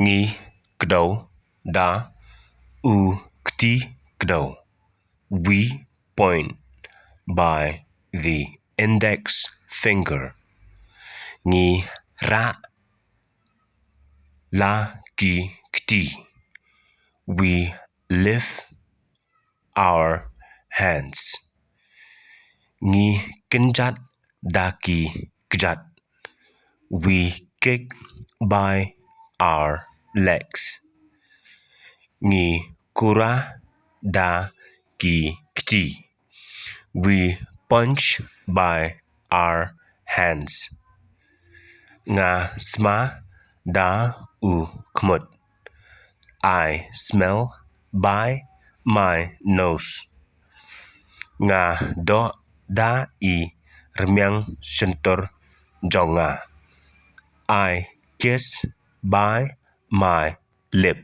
Ngi kdo da u kti kdo. We point by the index finger. Ngi ra laki kti. We lift our hands. Ngi kenjat daki kjat. We kick by our legs. Ngi kura da ki kti. We punch by our hands. Nga sma da u kmut. I smell by my nose. Nga do da I remyang sentor jonga. I kiss by my lip.